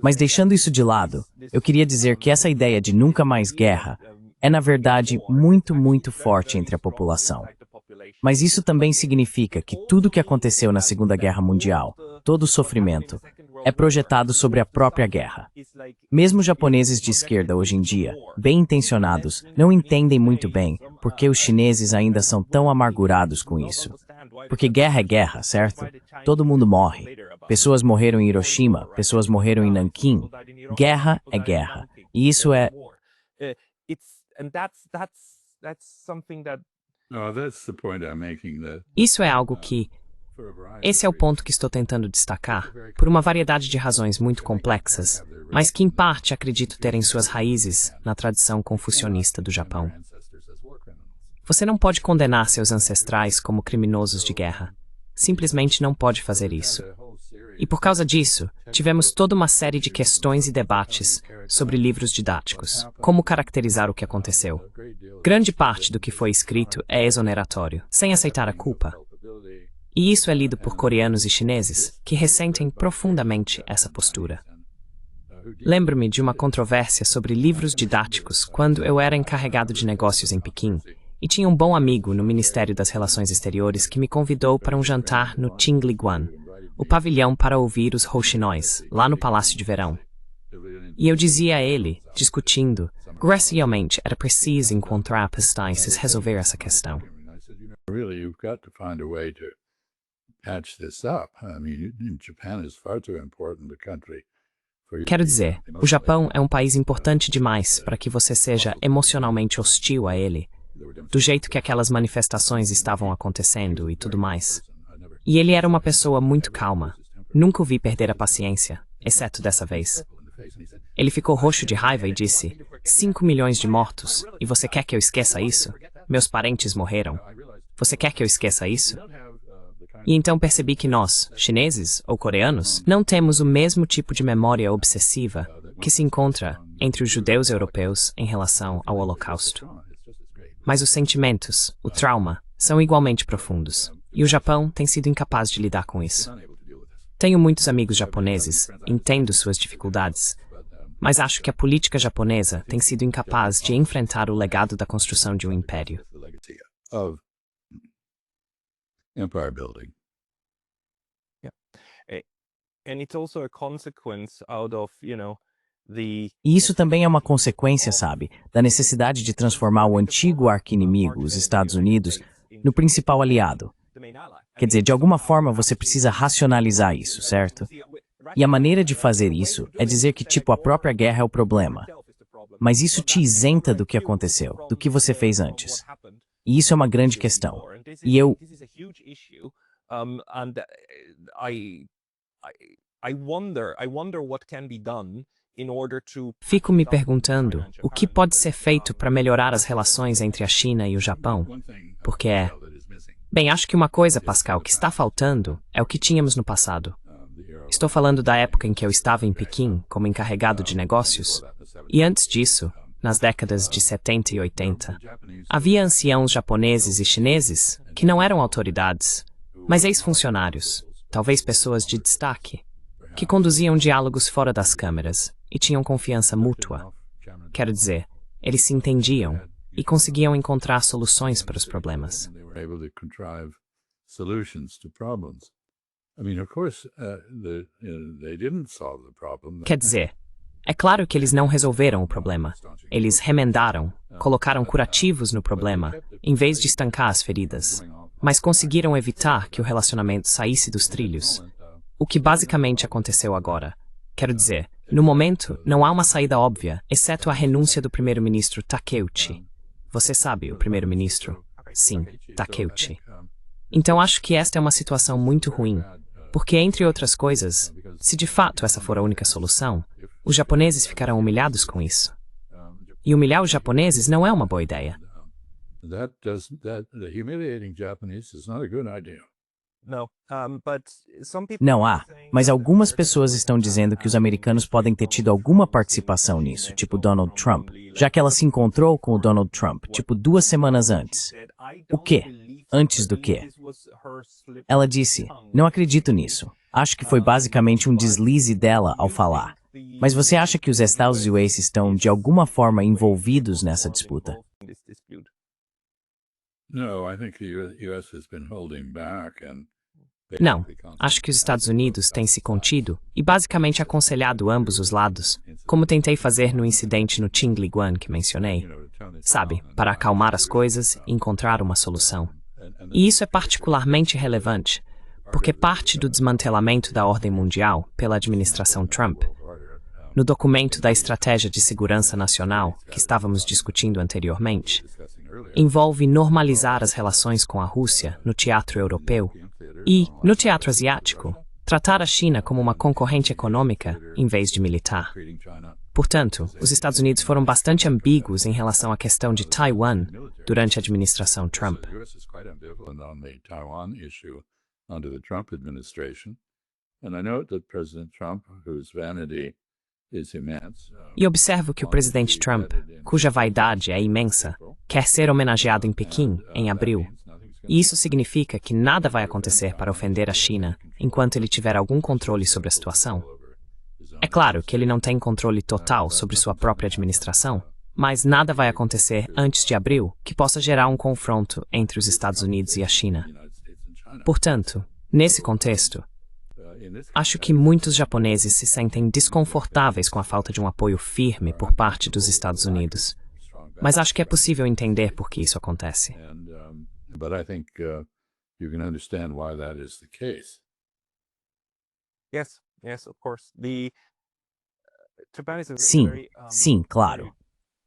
Mas deixando isso de lado, eu queria dizer que essa ideia de nunca mais guerra é, na verdade, muito, muito forte entre a população. Mas isso também significa que tudo o que aconteceu na Segunda Guerra Mundial, todo o sofrimento, é projetado sobre a própria guerra. Mesmo japoneses de esquerda hoje em dia, bem intencionados, não entendem muito bem por que os chineses ainda são tão amargurados com isso. Porque guerra é guerra, certo? Todo mundo morre. Pessoas morreram em Hiroshima, pessoas morreram em Nanquim. Guerra é guerra. E isso é... No, that's the point I'm making. That Isso é algo que... for a variety Esse é o ponto que estou tentando destacar, por uma variedade de razões muito complexas, mas que em parte acredito terem suas raízes na tradição confucionista do Japão. ancestors as war criminals. Você não pode condenar seus ancestrais como criminosos de guerra. Simplesmente não pode fazer isso. A whole series E por causa disso, tivemos toda uma série de questões e debates sobre livros didáticos, como caracterizar o que aconteceu. Grande parte do que foi escrito é exoneratório, sem aceitar a culpa. E isso é lido por coreanos e chineses, que ressentem profundamente essa postura. Lembro-me de uma controvérsia sobre livros didáticos quando eu era encarregado de negócios em Pequim, e tinha um bom amigo no Ministério das Relações Exteriores que me convidou para um jantar no Tingliguan, o pavilhão para ouvir os rouxinóis, lá no Palácio de Verão. E eu dizia a ele, discutindo, graciosamente era preciso encontrar pastões e resolver essa questão. Really, you've got to find a way to patch this up. I mean, Japan is far too important a country. Quero dizer, o Japão é um país importante demais para que você seja emocionalmente hostil a ele, do jeito que aquelas manifestações estavam acontecendo e tudo mais. E ele era uma pessoa muito calma. Nunca o vi perder a paciência, exceto dessa vez. Ele ficou roxo de raiva e disse, 5 milhões de mortos, e você quer que eu esqueça isso? Meus parentes morreram. Você quer que eu esqueça isso? E então percebi que nós, chineses ou coreanos, não temos o mesmo tipo de memória obsessiva que se encontra entre os judeus europeus em relação ao Holocausto. Mas os sentimentos, o trauma, são igualmente profundos, e o Japão tem sido incapaz de lidar com isso. Tenho muitos amigos japoneses, entendo suas dificuldades, mas acho que a política japonesa tem sido incapaz de enfrentar o legado da construção de um império. Empire building. And it's also a consequence out of, E isso também é uma consequência, sabe, da necessidade de transformar o antigo arqui-inimigo, os Estados Unidos, no principal aliado. Quer dizer, de alguma forma você precisa racionalizar isso, certo? E a maneira de fazer isso é dizer que, tipo, a própria guerra é o problema. Mas isso te isenta do que aconteceu, do que você fez antes. E isso é uma grande questão. E eu... Fico me perguntando o que pode ser feito para melhorar as relações entre a China e o Japão, porque Bem, acho que uma coisa, Pascal, que está faltando é o que tínhamos no passado. Estou falando da época em que eu estava em Pequim como encarregado de negócios, e antes disso, nas décadas de 70 e 80, havia anciãos japoneses e chineses que não eram autoridades, mas ex-funcionários, talvez pessoas de destaque, que conduziam diálogos fora das câmeras e tinham confiança mútua. Quero dizer, eles se entendiam e conseguiam encontrar soluções para os problemas. Quer dizer, é claro que eles não resolveram o problema. Eles remendaram, colocaram curativos no problema, em vez de estancar as feridas. Mas conseguiram evitar que o relacionamento saísse dos trilhos. O que basicamente aconteceu agora. Quero dizer, no momento, não há uma saída óbvia, exceto a renúncia do primeiro-ministro Takeuchi. Você sabe, o primeiro-ministro? Sim, Takeuchi. Então acho que esta é uma situação muito ruim, porque, entre outras coisas, se de fato essa for a única solução, os japoneses ficarão humilhados com isso. E humilhar os japoneses não é uma boa ideia. Não há, mas algumas pessoas estão dizendo que os americanos podem ter tido alguma participação nisso, tipo Donald Trump, já que ela se encontrou com o Donald Trump, tipo 2 semanas antes. O quê? Antes do quê? Ela disse, não acredito nisso. Acho que foi basicamente um deslize dela ao falar. Mas você acha que os Estados Unidos estão, de alguma forma, envolvidos nessa disputa? Não, acho que os Estados Unidos têm se contido e basicamente aconselhado ambos os lados, como tentei fazer no incidente no Tingliguan que mencionei, sabe, para acalmar as coisas e encontrar uma solução. E isso é particularmente relevante, porque parte do desmantelamento da ordem mundial pela administração Trump, no documento da Estratégia de Segurança Nacional que estávamos discutindo anteriormente, envolve normalizar as relações com a Rússia no teatro europeu e, no teatro asiático, tratar a China como uma concorrente econômica em vez de militar. Portanto, os Estados Unidos foram bastante ambíguos em relação à questão de Taiwan durante a administração Trump. And I note that President Trump, whose vanity is immense, E observo que o presidente Trump, cuja vaidade é imensa, quer ser homenageado em Pequim em abril. E isso significa que nada vai acontecer para ofender a China enquanto ele tiver algum controle sobre a situação. É claro que ele não tem controle total sobre sua própria administração, mas nada vai acontecer antes de abril que possa gerar um confronto entre os Estados Unidos e a China. Portanto, nesse contexto, acho que muitos japoneses se sentem desconfortáveis com a falta de um apoio firme por parte dos Estados Unidos. Mas acho que é possível entender por que isso acontece. But I think you can understand why that is the case. Yes, yes, of course. Japan is a Sim, very, sim, claro.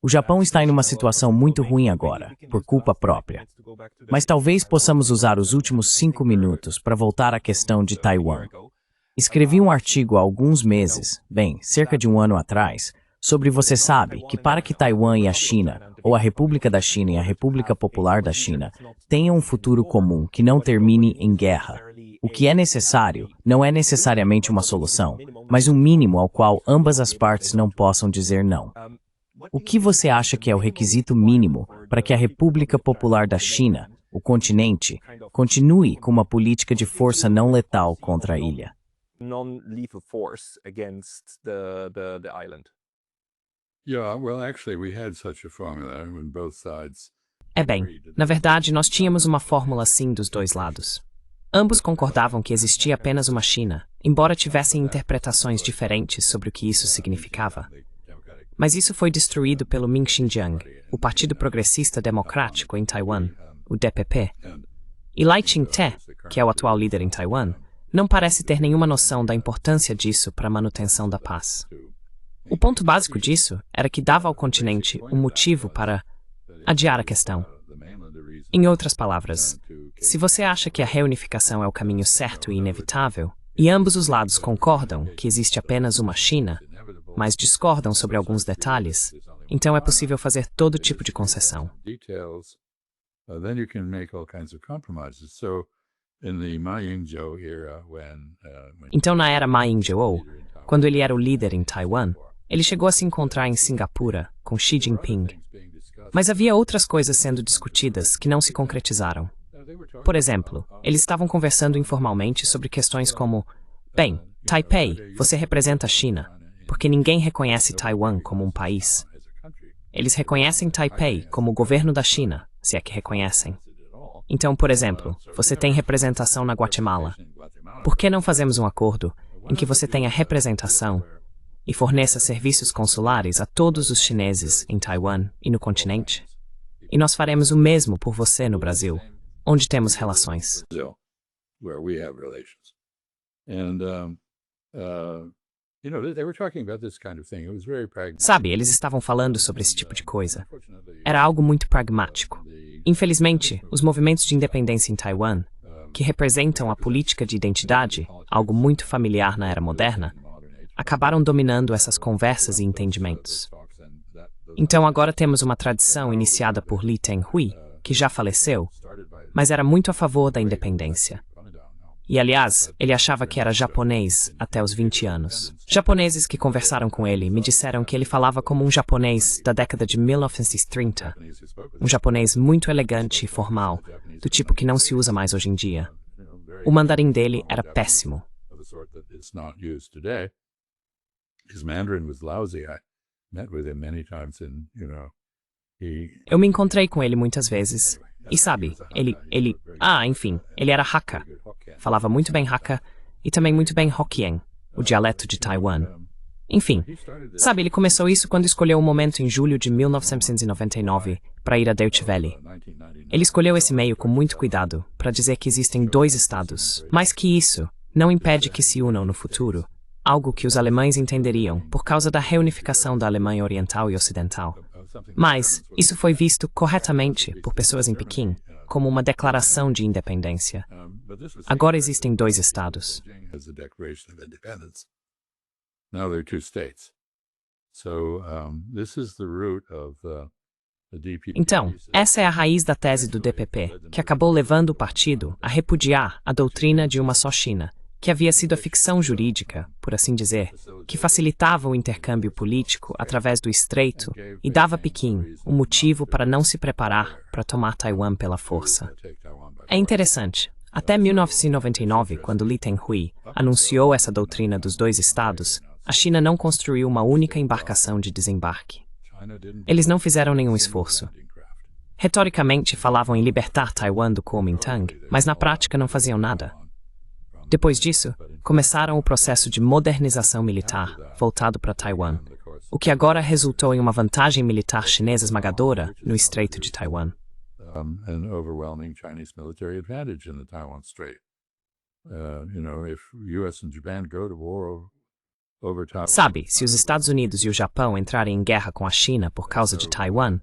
O Japão está em uma situação muito ruim agora, por culpa própria. Mas talvez possamos usar os últimos 5 minutos para voltar à questão de Taiwan. Escrevi um artigo há alguns meses, cerca de um ano atrás, sobre você sabe que para que Taiwan e a China, ou a República da China e a República Popular da China, tenham um futuro comum que não termine em guerra, o que é necessário não é necessariamente uma solução, mas um mínimo ao qual ambas as partes não possam dizer não. O que você acha que é o requisito mínimo para que a República Popular da China, o continente, continue com uma política de força não letal contra a ilha? non-lethal force against the island. Yeah, well, actually, we had such a formula when both sides. É bem, na verdade, nós tínhamos uma fórmula assim dos dois lados. Ambos concordavam que existia apenas uma China, embora tivessem interpretações diferentes sobre o que isso significava. Mas isso foi destruído pelo Min Xinjiang, o Partido Progressista Democrático em Taiwan, o DPP. E Lai Ching-te, que é o atual líder em Taiwan, não parece ter nenhuma noção da importância disso para a manutenção da paz. O ponto básico disso era que dava ao continente um motivo para adiar a questão. Em outras palavras, se você acha que a reunificação é o caminho certo e inevitável, e ambos os lados concordam que existe apenas uma China, mas discordam sobre alguns detalhes, então é possível fazer todo tipo de concessão. Then you can make all kinds of compromises. So, in the Ma Ying-jeou era, when Então, na era Ma Ying-jeou, quando ele era o líder em Taiwan, ele chegou a se encontrar em Singapura com Xi Jinping. Mas havia outras coisas sendo discutidas que não se concretizaram. Por exemplo, eles estavam conversando informalmente sobre questões como: bem, Taipei, você representa a China, porque ninguém reconhece Taiwan como um país. Eles reconhecem Taipei como o governo da China, se é que reconhecem. Então, por exemplo, você tem representação na Guatemala. Por que não fazemos um acordo em que você tenha representação e forneça serviços consulares a todos os chineses em Taiwan e no continente? E nós faremos o mesmo por você no Brasil, onde temos relações. Brazil, where we have relations. And, they were talking about this kind of thing. It was very pragmatic. Sabe, eles estavam falando sobre esse tipo de coisa. Era algo muito pragmático. Infelizmente, os movimentos de independência em Taiwan, que representam a política de identidade, algo muito familiar na era moderna, acabaram dominando essas conversas e entendimentos. Então agora temos uma tradição iniciada por Lee Teng-hui, que já faleceu, mas era muito a favor da independência. E, aliás, ele achava que era japonês até os 20 anos. Japoneses que conversaram com ele me disseram que ele falava como um japonês da década de 1930. Um japonês muito elegante e formal, do tipo que não se usa mais hoje em dia. O mandarim dele era péssimo. His Mandarin was lousy. I met with him many times and, Eu me encontrei com ele muitas vezes. E sabe, ele era Hakka. Falava muito bem Hakka e também muito bem Hokkien, o dialeto de Taiwan. Enfim, sabe, ele começou isso quando escolheu o momento em julho de 1999 para ir a Deutsche Welle. Ele escolheu esse meio com muito cuidado para dizer que existem 2 estados, mas que isso não impede que se unam no futuro, algo que os alemães entenderiam por causa da reunificação da Alemanha Oriental e Ocidental. Mas isso foi visto corretamente por pessoas em Pequim como uma declaração de independência. Agora existem 2 estados. Então, essa é a raiz da tese do DPP, que acabou levando o partido a repudiar a doutrina de uma só China que havia sido a ficção jurídica, por assim dizer, que facilitava o intercâmbio político através do estreito e dava a Pequim um motivo para não se preparar para tomar Taiwan pela força. É interessante. Até 1999, quando Lee Teng-hui anunciou essa doutrina dos dois estados, a China não construiu uma única embarcação de desembarque. Eles não fizeram nenhum esforço. Retoricamente, falavam em libertar Taiwan do Kuomintang, mas na prática não faziam nada. Depois disso, começaram o processo de modernização militar voltado para Taiwan, o que agora resultou em uma vantagem militar chinesa esmagadora no Estreito de Taiwan. An overwhelming Chinese military advantage in the Taiwan Strait. If U.S. and Japan go to war over Taiwan. Sabe, se os Estados Unidos e o Japão entrarem em guerra com a China por causa de Taiwan,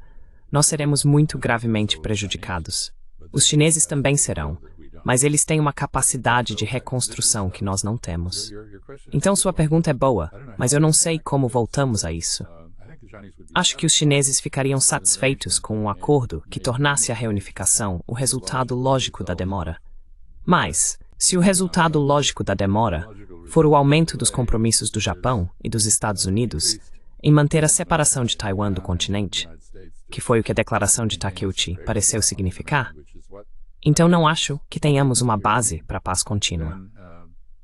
nós seremos muito gravemente prejudicados. Os chineses também serão, mas eles têm uma capacidade de reconstrução que nós não temos. Então sua pergunta é boa, mas eu não sei como voltamos a isso. Acho que os chineses ficariam satisfeitos com um acordo que tornasse a reunificação o resultado lógico da demora. Mas, se o resultado lógico da demora for o aumento dos compromissos do Japão e dos Estados Unidos em manter a separação de Taiwan do continente, que foi o que a declaração de Takeuchi pareceu significar, então não acho que tenhamos uma base para a paz contínua.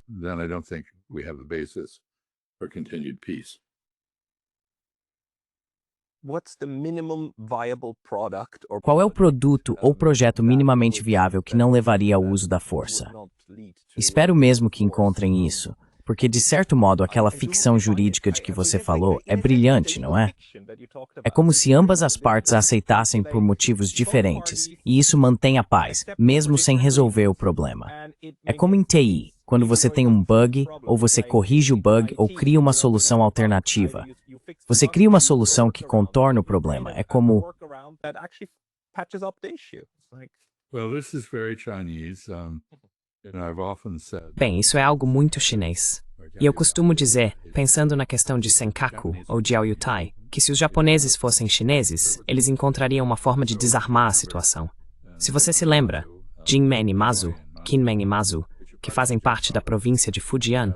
Then I don't think we have a basis for continued peace. Qual é o produto ou projeto minimamente viável que não levaria ao uso da força? Espero mesmo que encontrem isso, porque de certo modo aquela ficção jurídica de que você falou é brilhante, não é? É como se ambas as partes a aceitassem por motivos diferentes, e isso mantém a paz, mesmo sem resolver o problema. É como em TI, quando você tem um bug, ou você corrige o bug ou cria uma solução alternativa. Você cria uma solução que contorna o problema. É como... Well, this is very Chinese. I've often said. Bem, isso é algo muito chinês. E eu costumo dizer, pensando na questão de Senkaku ou de Diaoyutai, que se os japoneses fossem chineses, eles encontrariam uma forma de desarmar a situação. Se você se lembra, Jinmen e Mazu, Kinmen e Mazu, que fazem parte da província de Fujian,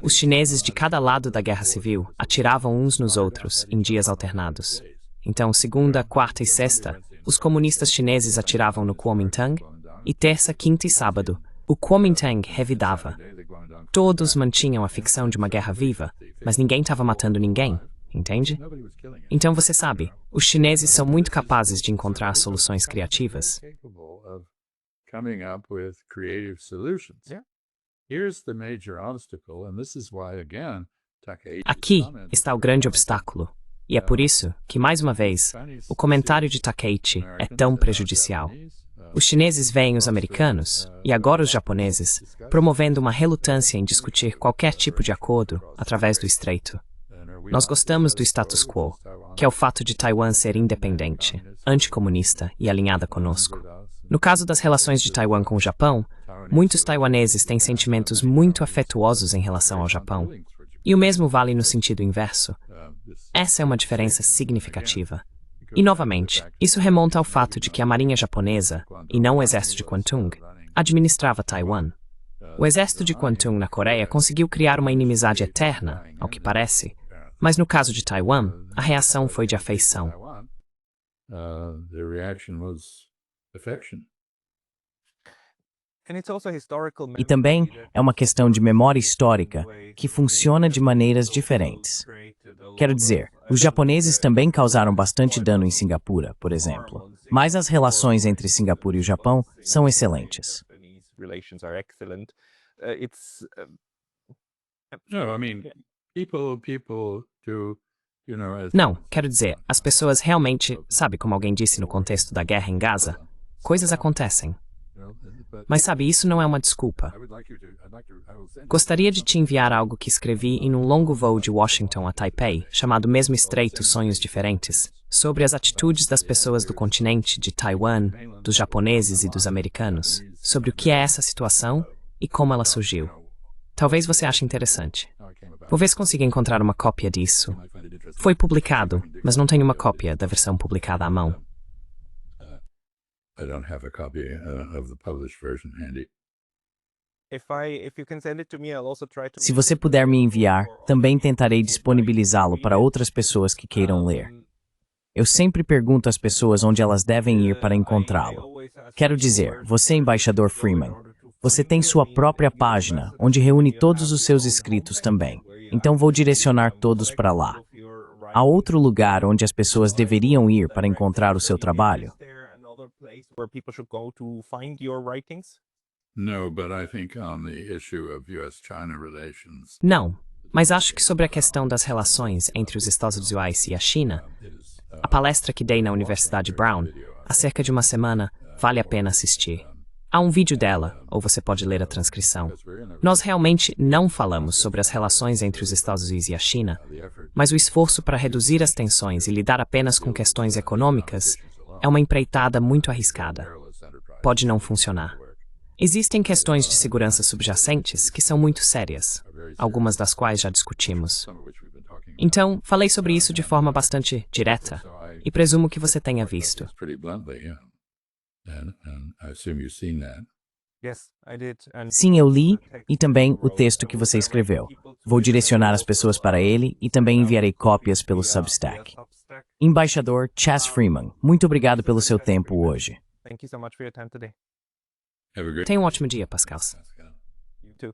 os chineses de cada lado da guerra civil atiravam uns nos outros em dias alternados. Então, segunda, quarta e sexta, os comunistas chineses atiravam no Kuomintang, e terça, quinta e sábado, o Kuomintang revidava. Todos mantinham a ficção de uma guerra viva, mas ninguém estava matando ninguém, entende? Então você sabe, os chineses são muito capazes de encontrar soluções criativas. Coming up with creative solutions. Here's the major obstacle, and this is why, again, Aqui está o grande obstáculo, e é por isso que, mais uma vez, o comentário de Takeuchi é tão prejudicial. Os chineses veem os americanos, e agora os japoneses, promovendo uma relutância em discutir qualquer tipo de acordo através do estreito. Nós gostamos do status quo, que é o fato de Taiwan ser independente, anticomunista e alinhada conosco. No caso das relações de Taiwan com o Japão, muitos taiwaneses têm sentimentos muito afetuosos em relação ao Japão. E o mesmo vale no sentido inverso. Essa é uma diferença significativa. E, novamente, isso remonta ao fato de que a marinha japonesa, e não o exército de Kwantung, administrava Taiwan. O exército de Kwantung na Coreia conseguiu criar uma inimizade eterna, ao que parece, mas no caso de Taiwan, a reação foi de afeição. E também é uma questão de memória histórica que funciona de maneiras diferentes. Quero dizer, os japoneses também causaram bastante dano em Singapura, por exemplo, mas as relações entre Singapura e o Japão são excelentes. Não, quero dizer, as pessoas realmente, sabe como alguém disse no contexto da guerra em Gaza? Coisas acontecem. Mas sabe, isso não é uma desculpa. Gostaria de te enviar algo que escrevi em um longo voo de Washington a Taipei, chamado Mesmo Estreito, Sonhos Diferentes, sobre as atitudes das pessoas do continente, de Taiwan, dos japoneses e dos americanos, sobre o que é essa situação e como ela surgiu. Talvez você ache interessante. Vou ver se consigo encontrar uma cópia disso. Foi publicado, mas não tenho uma cópia da versão publicada à mão. I don't have a copy of the published version handy. If you can send it to me, I'll also try to. Se você puder me enviar, também tentarei disponibilizá-lo para outras pessoas que queiram ler. Eu sempre pergunto às pessoas onde elas devem ir para encontrá-lo. Quero dizer, você, embaixador Freeman, você tem sua própria página, onde reúne todos os seus escritos também. Então vou direcionar todos para lá. Há outro lugar onde as pessoas deveriam ir para encontrar o seu trabalho? No, but I think on the issue of U.S.-China relations, Não, mas acho que sobre a questão das relações entre os Estados Unidos e a China, a palestra que dei na Universidade Brown, há cerca de uma semana, vale a pena assistir. Há um vídeo dela, ou você pode ler a transcrição. Nós realmente não falamos sobre as relações entre os Estados Unidos e a China, mas o esforço para reduzir as tensões e lidar apenas com questões econômicas é uma empreitada muito arriscada. Pode não funcionar. Existem questões de segurança subjacentes que são muito sérias, algumas das quais já discutimos. Então, falei sobre isso de forma bastante direta, e presumo que você tenha visto. it's pretty bluntly, yeah. And I assume you've seen that. Yes, I did. And Sim, eu li, e também o texto que você escreveu. Vou direcionar as pessoas para ele e também enviarei cópias pelo Substack. Embaixador Chas Freeman, muito obrigado pelo seu tempo hoje. Thank you so much for your time today. Have a great Tenha um ótimo dia, Pascal. You too.